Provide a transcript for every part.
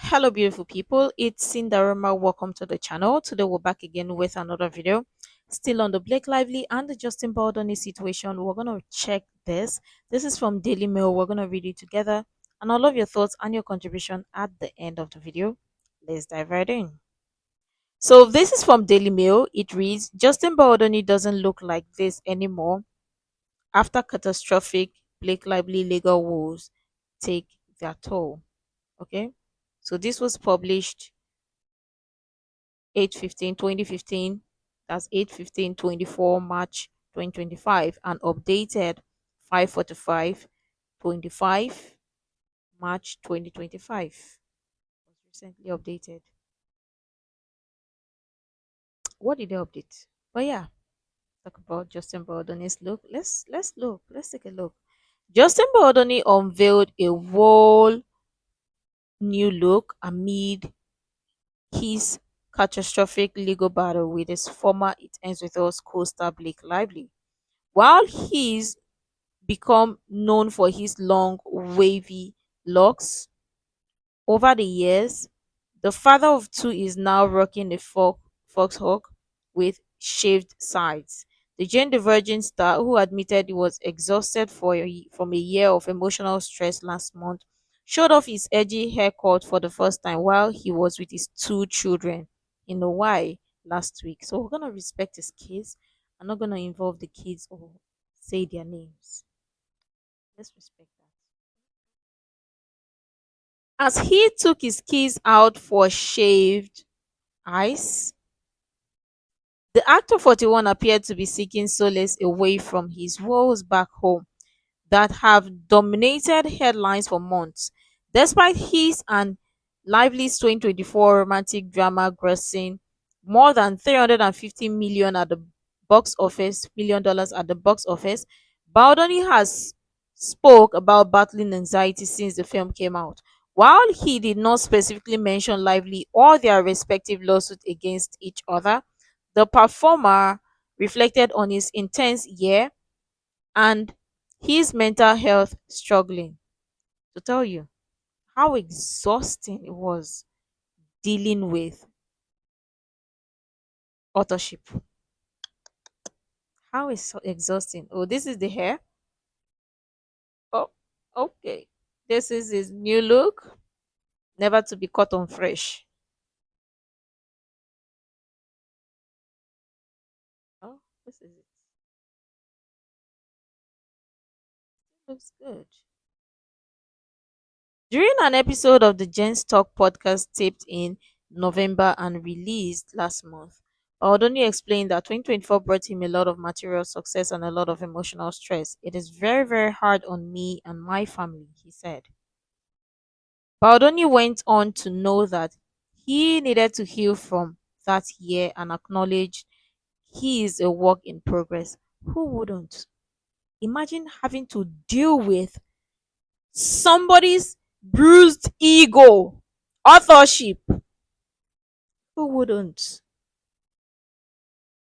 Hello, beautiful people. It's Cinderella. Welcome to the channel. Today, we're back again with another video. Still on the Blake Lively and the Justin Baldoni situation. We're going to check this. This is from Daily Mail. We're going to read it together. And I love your thoughts and your contribution at the end of the video. Let's dive right in. So, this is from Daily Mail. It reads Justin Baldoni doesn't look like this anymore after catastrophic Blake Lively legal woes take their toll. Okay. So, this was published 8/15/2015, that's 8/15/24 March 2025, and updated 5/45/25 March 2025. It was recently updated. What did they update? But yeah, talk about Justin Baldoni's look. Let's take a look. Justin Baldoni unveiled a whole new look amid his catastrophic legal battle with his former It Ends With Us co-star Blake Lively. While he's become known for his long, wavy locks over the years, the father of two is now rocking a foxhawk with shaved sides. The Jane the Virgin star, who admitted he was exhausted from a year of emotional stress last month, showed off his edgy haircut for the first time while he was with his two children in Hawaii last week. So we're gonna respect his kids. I'm not gonna involve the kids or say their names. Let's respect that. As he took his keys out for shaved ice, the actor 41 appeared to be seeking solace away from his woes back home that have dominated headlines for months. Despite his and Lively's 2024 romantic drama grossing more than 350 million at the dollars at the box office, Baldoni has spoke about battling anxiety since the film came out. While he did not specifically mention Lively or their respective lawsuits against each other, the performer reflected on his intense year and his mental health struggling. To tell you how exhausting it was dealing with authorship. How is so exhausting. Oh, this is the hair. Oh, okay. This is his new look. Never to be caught on fresh. Oh, this is it. Looks good. During an episode of the Gens Talk podcast taped in November and released last month, Baldoni explained that 2024 brought him a lot of material success and a lot of emotional stress. It is very, very hard on me and my family, he said. Baldoni went on to know that he needed to heal from that year and acknowledge he is a work in progress. Who wouldn't? Imagine having to deal with somebody's bruised ego, authorship. Who wouldn't?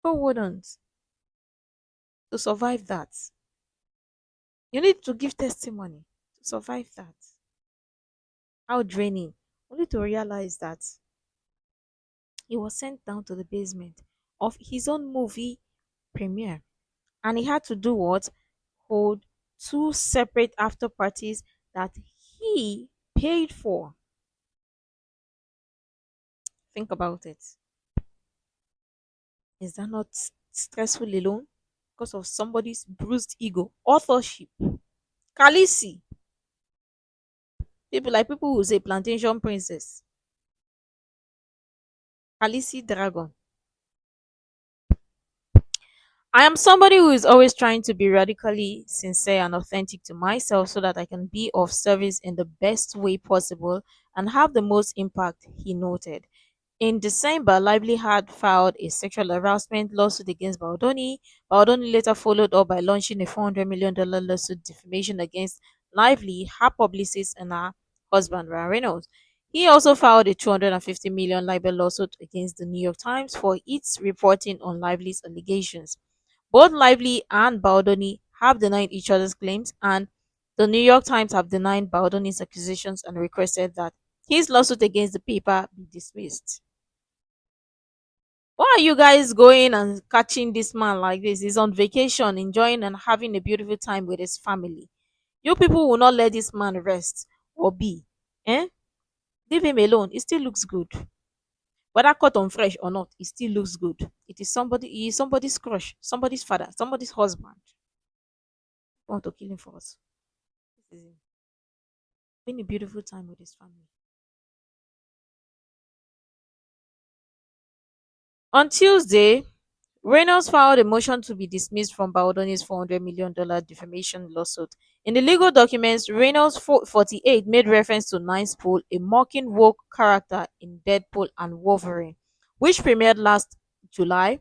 Who wouldn't? To survive that, you need to give testimony to survive that. How draining. Only to realize that he was sent down to the basement of his own movie premiere. And he had to do what? Hold two separate after parties that he paid for. Think about it. Is that not stressful alone? Because of somebody's bruised ego, authorship, Khaleesi. People who say plantation princess, Khaleesi dragon. I am somebody who is always trying to be radically sincere and authentic to myself so that I can be of service in the best way possible and have the most impact, he noted. In December, Lively had filed a sexual harassment lawsuit against Baldoni. Baldoni later followed up by launching a $400 million lawsuit defamation against Lively, her publicist, and her husband, Ryan Reynolds. He also filed a $250 million libel lawsuit against the New York Times for its reporting on Lively's allegations. Both Lively and Baldoni have denied each other's claims, and the New York Times have denied Baldoni's accusations and requested that his lawsuit against the paper be dismissed. Why are you guys going and catching this man like this? He's on vacation, enjoying and having a beautiful time with his family. You people will not let this man rest or be. Eh? Leave him alone. It still looks good. Whether cut on fresh or not, it still looks good. It is somebody, he is somebody's crush, somebody's father, somebody's husband. Want to kill him for us. This is him. Having a beautiful time with his family. On Tuesday, Reynolds filed a motion to be dismissed from Baldoni's $400 million defamation lawsuit. In the legal documents, Reynolds, 48, made reference to Nice Pool, a mocking woke character in Deadpool and Wolverine, which premiered last July,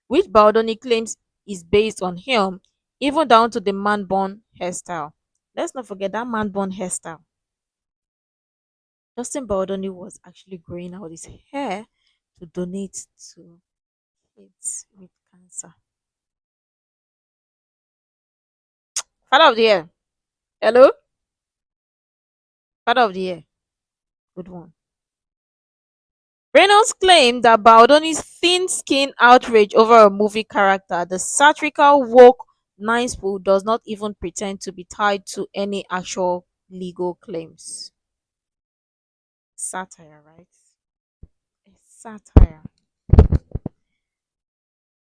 which Baldoni claims is based on him, even down to the man bun hairstyle. Let's not forget that man bun hairstyle. Justin Baldoni was actually growing out his hair to donate to kids with cancer. Father of the year. Hello? Father of the year. Good one. Reynolds claimed that Baldoni's thin-skinned outrage over a movie character, the satirical woke Nice Pool, does not even pretend to be tied to any actual legal claims. Satire, right? It's satire.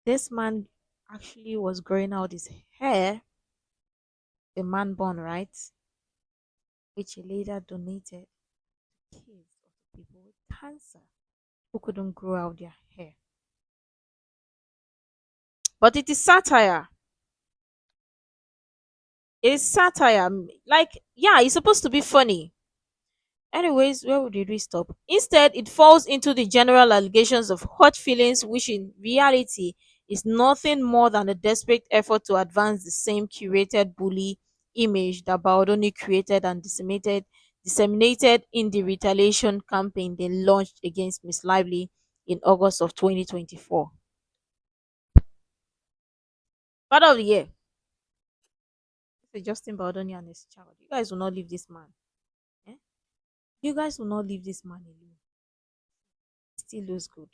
This man actually was growing out his hair, the man bun, right? Which he later donated to kids or people with cancer who couldn't grow out their hair. But it is satire. It's satire. Like, yeah, it's supposed to be funny. Anyways, where did we stop? Instead, it falls into the general allegations of hurt feelings, which in reality is nothing more than a desperate effort to advance the same curated bully image that Baldoni created and disseminated in the retaliation campaign they launched against Miss Lively in August of 2024. Father of the year. This is Justin Baldoni and his child. You guys will not leave this man. Eh? You guys will not leave this man alone. Still looks good.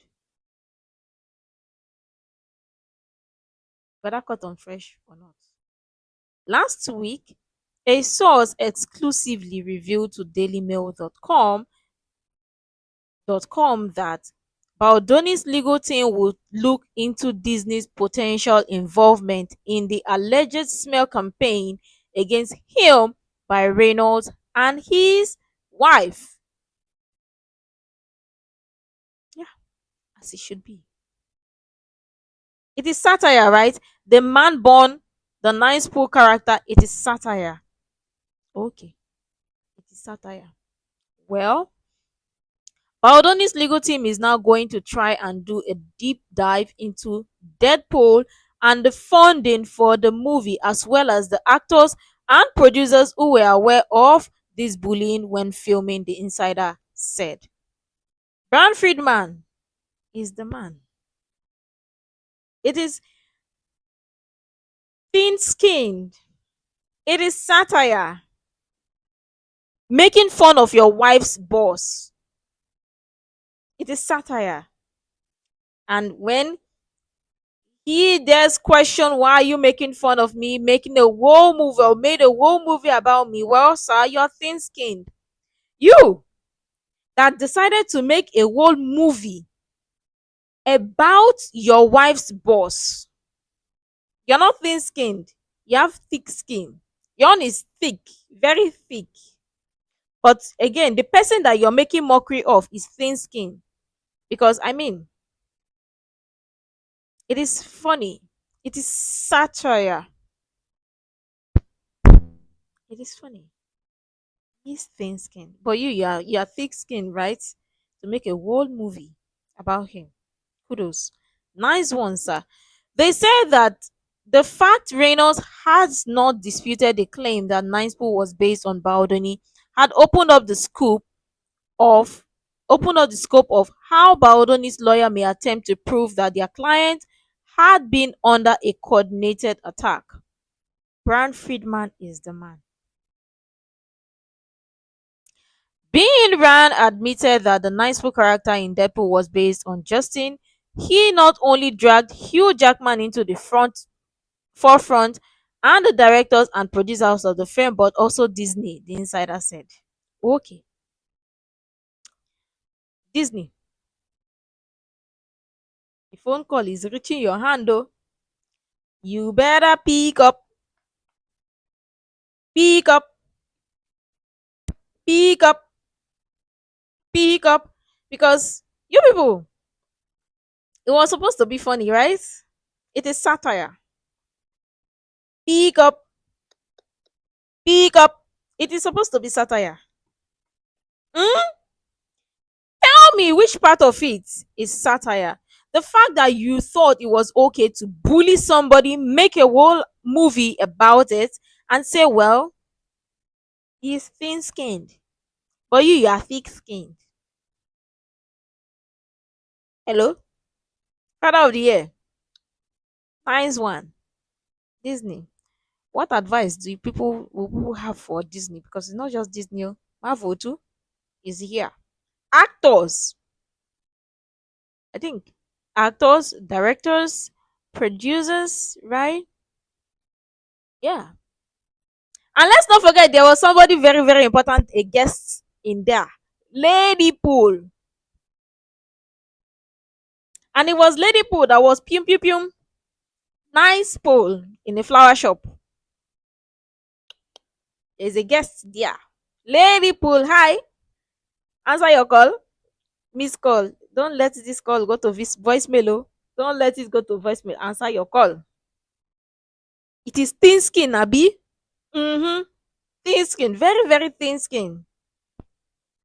Whether cut on fresh or not. Last week, a source exclusively revealed to dailymail.com that Baldoni's legal team would look into Disney's potential involvement in the alleged smear campaign against him by Reynolds and his wife. Yeah, as it should be. It is satire, right? The man born, the nice pool character, it is satire. Okay, it is satire. Well, Baldoni's legal team is now going to try and do a deep dive into Deadpool and the funding for the movie, as well as the actors and producers who were aware of this bullying when filming, the insider said. Bryan Freedman is the man. It is thin skinned. It is satire. Making fun of your wife's boss. It is satire. And when he does question why are you making fun of me, making a whole movie or made a whole movie about me, well, sir, you're thin skinned. You that decided to make a whole movie about your wife's boss. You're not thin skinned. You have thick skin. Your own is thick, very thick. But again, the person that you're making mockery of is thin skinned. Because I mean, it is funny. It is satire. It is funny. He's thin skinned. But you are thick skinned, right? To make a whole movie about him. Kudos. Nice one, sir. They said that the fact Reynolds has not disputed the claim that Nice Pool was based on Baldoni had of opened up the scope of how Baldoni's lawyer may attempt to prove that their client had been under a coordinated attack. Bryan Freedman is the man. Being Ryan admitted that the Nice character in Deadpool was based on Justin, he not only dragged Hugh Jackman into the forefront and the directors and producers of the film, but also Disney, the insider said. Okay, Disney, the phone call is reaching your hand though. You better pick up, pick up, pick up. Because you people, it was supposed to be funny, right? It is satire. Pick up, pick up. It is supposed to be satire. Hmm? Tell me which part of it is satire. The fact that you thought it was okay to bully somebody, make a whole movie about it, and say, well, he's thin skinned, but you are thick skinned. Hello? Father of the year. Nice one. Disney. What advice do people have for Disney? Because it's not just Disney. Oh. Marvel too is here. Actors. I think actors, directors, producers, right? Yeah. And let's not forget there was somebody very, very important, a guest in there. Lady Pool. And it was Lady Pool that was pum pum pum. Nice pool in a flower shop. There's a guest there. Lady Pool, hi. Answer your call. Miss call. Don't let this call go to voicemail. Oh. Don't let it go to voicemail. Answer your call. It is thin skin, Abby. Mm-hmm. Thin skin. Very, very thin skin.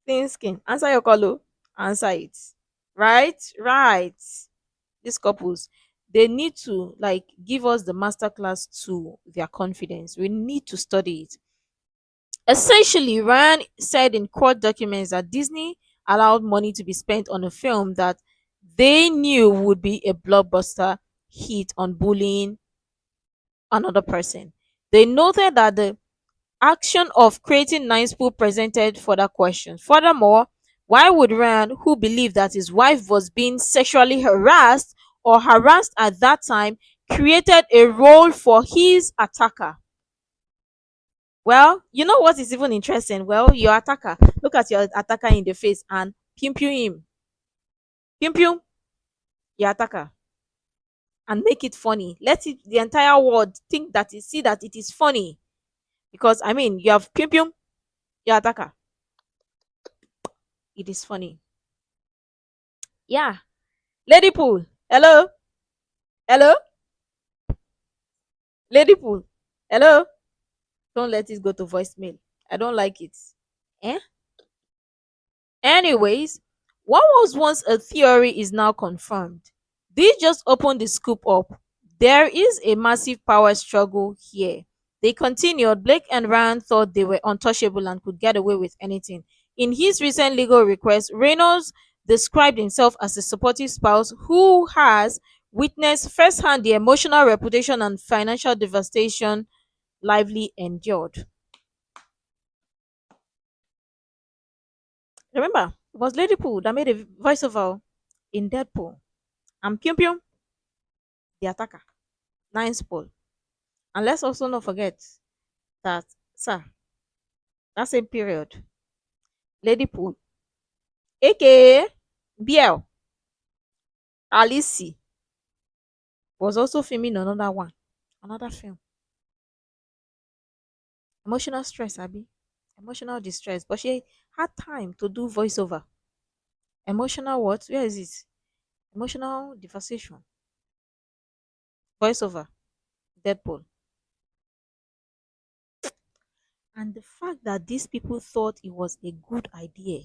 Thin skin. Answer your call. Oh. Answer it. Right? Right. These couples, they need to like give us the masterclass to their confidence. We need to study it. Essentially, Ryan said in court documents that Disney allowed money to be spent on a film that they knew would be a blockbuster hit on bullying another person. They noted that the action of creating Nine Spool presented further questions. Furthermore, why would Ryan, who believed that his wife was being sexually harassed or harassed at that time, created a role for his attacker? Well, you know what is even interesting? Well, your attacker, look at your attacker in the face and pim pim him. Pim pim your attacker and make it funny. Let it the entire world think that it see that it is funny. Because I mean you have pim pim your attacker. It is funny. Yeah. Lady Pool. Hello? Hello? Lady Pool. Hello? Don't let it go to voicemail. I don't like it. Eh? Anyways, what was once a theory is now confirmed. This just opened the scoop up. There is a massive power struggle here. They continued. Blake and Ryan thought they were untouchable and could get away with anything. In his recent legal request, Reynolds described himself as a supportive spouse who has witnessed firsthand the emotional reputation and financial devastation Lively endured. Remember, it was Lady Pooh that made a voiceover in Deadpool. And Pyum Pyum, the attacker. Nice Paul. And let's also not forget that, sir, that same period, Lady Pooh, aka Biel Alice, was also filming another one, another film. Emotional stress, Abby. Emotional distress. But she had time to do voiceover. Emotional what? Where is it? Emotional devastation. Voiceover. Deadpool. And the fact that these people thought it was a good idea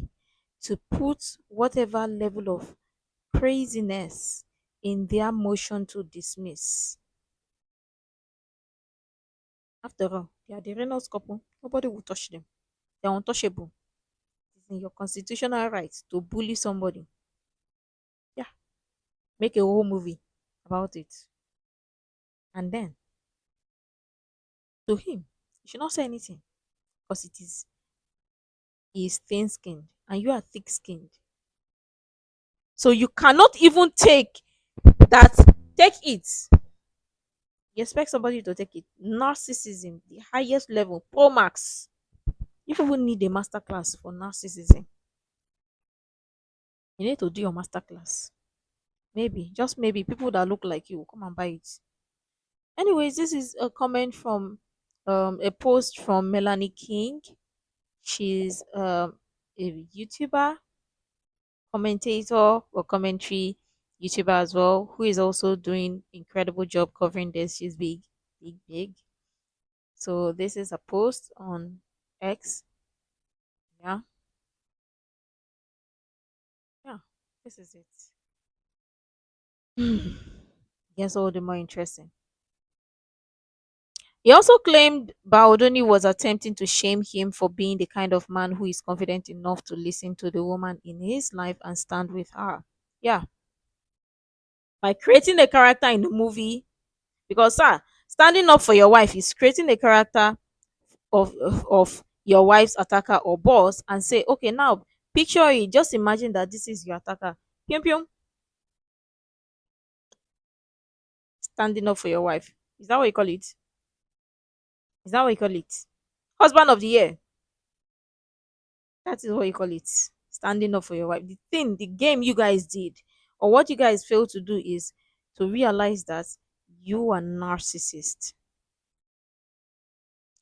to put whatever level of craziness in their motion to dismiss. After all, they are the Reynolds couple. Nobody will touch them. They are untouchable. It's in your constitutional right to bully somebody. Yeah, make a whole movie about it. And then, to him, you should not say anything because it is is thin skinned and you are thick skinned. So you cannot even take that, take it. You expect somebody to take it. Narcissism, the highest level, Pro Max. You people need a master class for narcissism. You need to do your master class. Maybe, just maybe, people that look like you will come and buy it. Anyways, this is a comment from a post from Melanie King. She's a YouTuber, commentator or commentary YouTuber as well, who is also doing incredible job covering this. She's big, big, big. So this is a post on X. Yeah, yeah, this is it. Yes, all the more interesting. He also claimed Baldoni was attempting to shame him for being the kind of man who is confident enough to listen to the woman in his life and stand with her. Yeah, by creating a character in the movie, because sir, standing up for your wife is creating a character of your wife's attacker or boss and say, okay, now picture it. Just imagine that this is your attacker. Pium pium, standing up for your wife. Is that what you call it? Is that what you call it? Husband of the year. That is what you call it. Standing up for your wife. The thing, the game you guys did, or what you guys failed to do is to realize that you are narcissist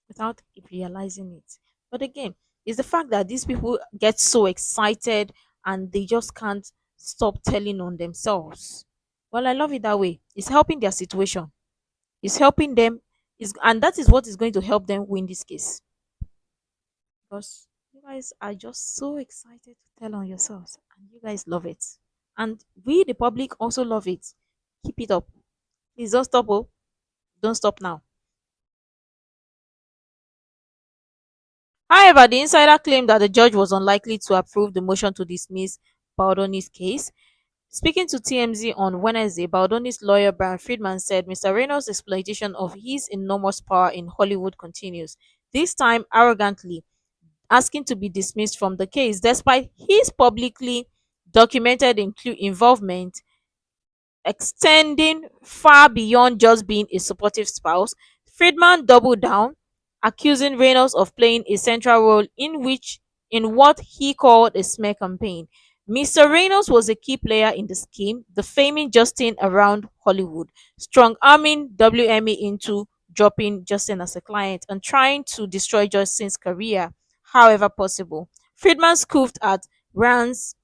without realizing it. But again, it's the fact that these people get so excited and they just can't stop telling on themselves. Well, I love it that way. It's helping their situation. It's helping them. And that is what is going to help them win this case. Because you guys are just so excited to tell on yourselves and you guys love it. And we, the public, also love it. Keep it up. Please don't stop. Oh, don't stop now. However, the insider claimed that the judge was unlikely to approve the motion to dismiss Baldoni's case. Speaking to TMZ on Wednesday, Baldoni's lawyer Bryan Freedman said Mr. Reynolds' exploitation of his enormous power in Hollywood continues, this time arrogantly, asking to be dismissed from the case despite his publicly documented involvement extending far beyond just being a supportive spouse. Friedman doubled down, accusing Reynolds of playing a central role in what he called a smear campaign. Mr. Reynolds was a key player in the scheme, defaming Justin around Hollywood, strong arming WME into dropping Justin as a client and trying to destroy Justin's career however possible. Friedman scoffed at Reynolds'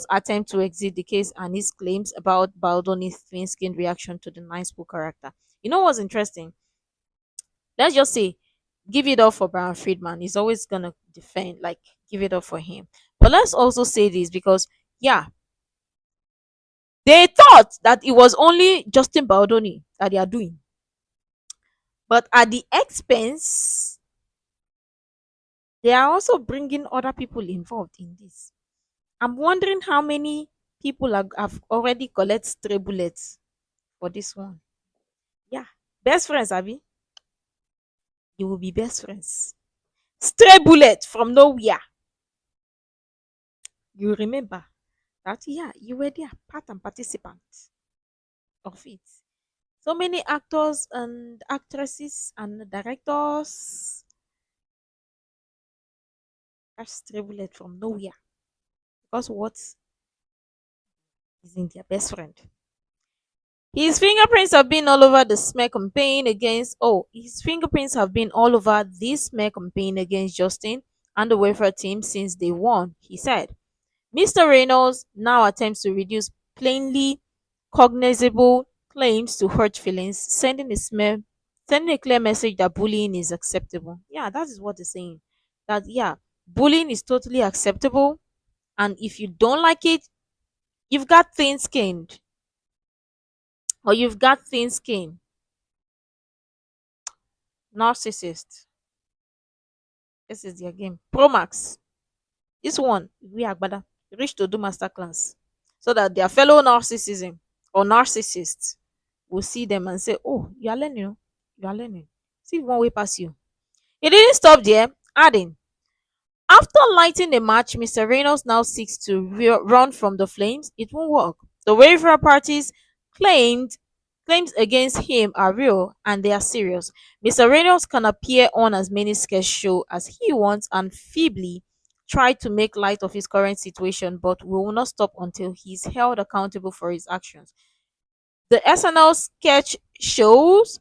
attempt to exit the case and his claims about Baldoni's thin-skinned reaction to the nice book character. You know what's interesting? Let's just say, give it up for Brian Friedman. He's always gonna defend, like, give it up for him. But let's also say this because, yeah, they thought that it was only Justin Baldoni that they are doing, but at the expense, they are also bringing other people involved in this. I'm wondering how many people have already collected stray bullets for this one. Yeah, best friends, Abby. You will be best friends. Stray bullet from nowhere. You remember that, yeah, you were there, part and participant of it. So many actors and actresses and directors have stray bullet from nowhere because what is in their best friend. His fingerprints have been all over the smear campaign against. Oh, his fingerprints have been all over this smear campaign against Justin and the welfare team since day one, he said. Mr. Reynolds now attempts to reduce plainly cognizable claims to hurt feelings, sending a clear message that bullying is acceptable. Yeah, that is what they're saying. That, yeah, bullying is totally acceptable, and if you don't like it, you've got thin skinned, or you've got thin skin. Narcissist. This is their game. Pro Max. This one, we are better. Reach to do masterclass so that their fellow narcissism or narcissists will see them and say, oh, you are learning. Oh. You are learning. See one way past you. He didn't stop there, adding, After lighting a match, Mr. Reynolds now seeks to run from the flames. It won't work. The waiver parties claimed claims against him are real and they are serious. Mr. Reynolds can appear on as many sketch shows as he wants and feebly try to make light of his current situation, but we will not stop until he is held accountable for his actions. The SNL sketch shows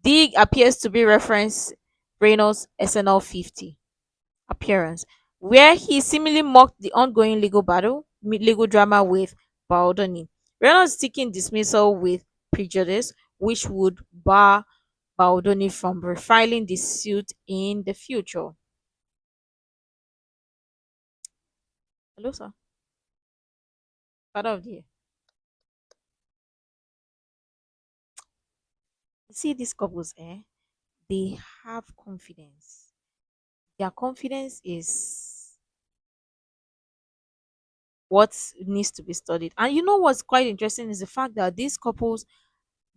Dig appears to be reference Reynolds' SNL 50 appearance, where he seemingly mocked the ongoing legal drama with Baldoni. Reynolds seeking dismissal with prejudice, which would bar Baldoni from refiling the suit in the future. Hello, sir. Father of the year. You see, these couples, they have confidence. Their confidence is what needs to be studied. And you know what's quite interesting is the fact that these couples,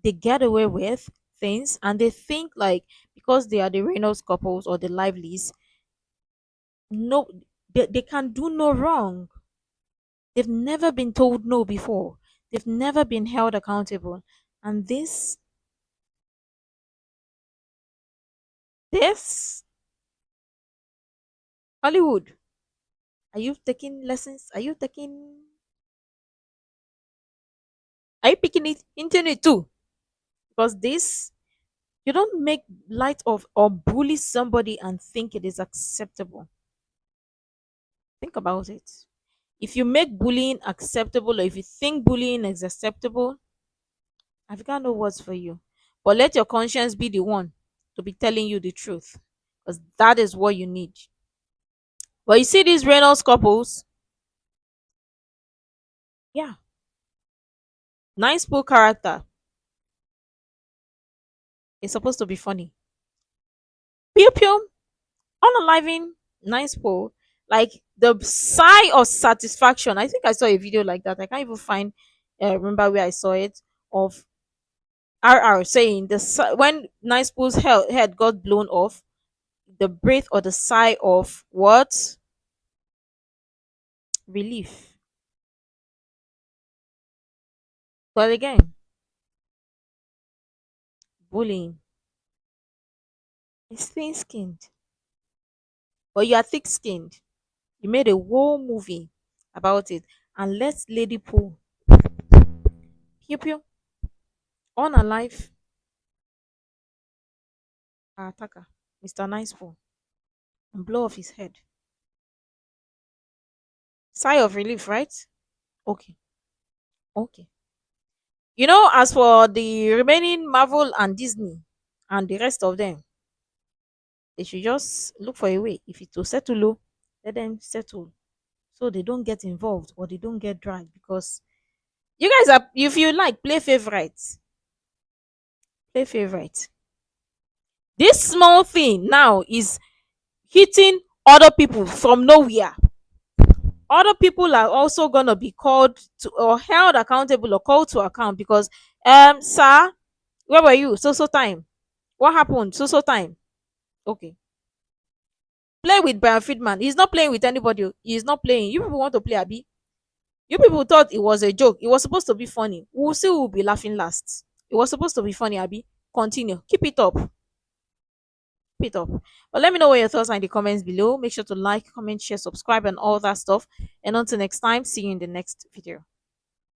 they get away with things and they think like because they are the Reynolds couples or the Livelies, no, they can do no wrong. They've never been told no before. They've never been held accountable. And this Hollywood, are you taking lessons? Are you picking it internet too? Because this, you don't make light of or bully somebody and think it is acceptable. Think about it. If you make bullying acceptable or if you think bullying is acceptable, I've got no words for you. But let your conscience be the one to be telling you the truth. Because that is what you need. But you see these Reynolds couples, yeah, nice poor character. It's supposed to be funny. Pew pew, unaliving, nice poor. Like the sigh of satisfaction. I think I saw a video like that. I can't even find remember where I saw it of RR saying when Nice Pool's head got blown off, the breath or the sigh of what relief. But again, bullying is thin skinned, but you are thick skinned. You made a whole movie about it, and let Lady Pool pew pew on alive our attacker, Mr. Nice Pool, and blow off his head. Sigh of relief, right? Okay, okay. As for the remaining Marvel and Disney and the rest of them, they should just look for a way. If it will settle low, let them settle so they don't get involved or they don't get dragged because you guys are, if you like, play favorites. Play favorite. This small thing now is hitting other people from nowhere. Other people are also gonna be called to or held accountable or called to account because sir, where were you? So time. What happened? So time. Okay. Play with Bryan Freedman. He's not playing with anybody. He's not playing. You people want to play Abby. You people thought it was a joke. It was supposed to be funny. We'll see who will be laughing last. It was supposed to be funny, Abby. Continue. Keep it up. Keep it up. But let me know what your thoughts are in the comments below. Make sure to like, comment, share, subscribe, and all that stuff. And until next time, see you in the next video.